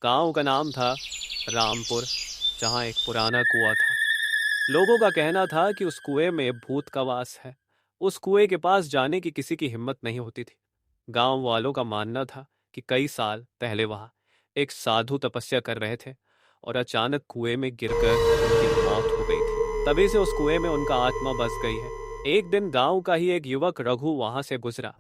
गांव का नाम था रामपुर, जहां एक पुराना कुआं था। लोगों का कहना था कि उस कुएं में भूत का वास है। उस कुएं के पास जाने की किसी की हिम्मत नहीं होती थी। गांव वालों का मानना था कि कई साल पहले वहां एक साधु तपस्या कर रहे थे और अचानक कुएं में गिरकर उनकी मौत हो गई थी। तभी से उस कुएं में उनका आत्मा बस गई है। एक दिन गांव का ही एक युवक रघु वहां से गुजरा।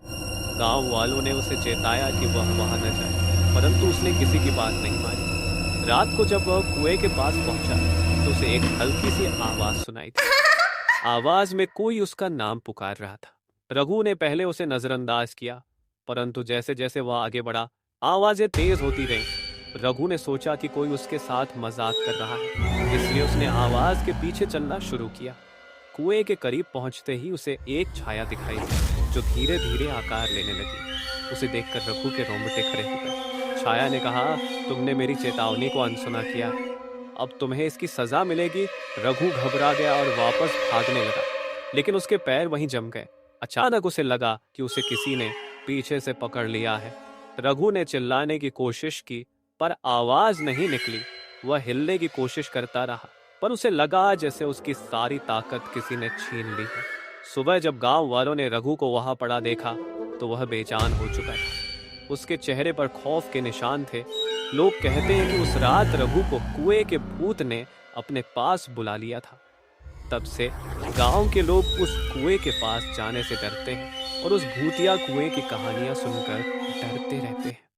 गांव वालों ने उसे चेताया कि वह वहां न जाए, परंतु उसने किसी की बात नहीं मानी। रात को जब वह कुएं के पास पहुंचा तो उसे एक हल्की सी आवाज सुनाई दी। आवाज में कोई उसका नाम पुकार रहा था। रघु ने पहले उसे नजरअंदाज किया, परंतु जैसे जैसे वह आगे बढ़ा, आवाजें तेज होती रहीं। रघु ने सोचा कि कोई उसके साथ मजाक कर रहा है, इसलिए उसने आवाज के पीछे चलना शुरू किया। कुएं के करीब पहुंचते ही उसे एक छाया दिखाई दी, जो धीरे धीरे आकार लेने लगी। उसे देखकर रघु के रोंगटे खड़े हो गए। छाया ने कहा, तुमने मेरी चेतावनी को अनसुना किया, अब तुम्हें इसकी सजा मिलेगी। रघु घबरा गया और वापस भागने लगा, लेकिन उसके पैर वहीं जम गए। अचानक उसे लगा कि उसे किसी ने पीछे से पकड़ लिया है। रघु ने चिल्लाने की कोशिश की, पर आवाज नहीं निकली। वह हिलने की कोशिश करता रहा, पर उसे लगा जैसे उसकी सारी ताकत किसी ने छीन ली है। सुबह जब गांव वालों ने रघु को वहां पड़ा देखा, तो वह बेजान हो चुका था। उसके चेहरे पर खौफ के निशान थे। लोग कहते हैं कि उस रात रघु को कुएं के भूत ने अपने पास बुला लिया था। तब से गांव के लोग उस कुएं के पास जाने से डरते हैं और उस भूतिया कुएं की कहानियां सुनकर डरते रहते हैं।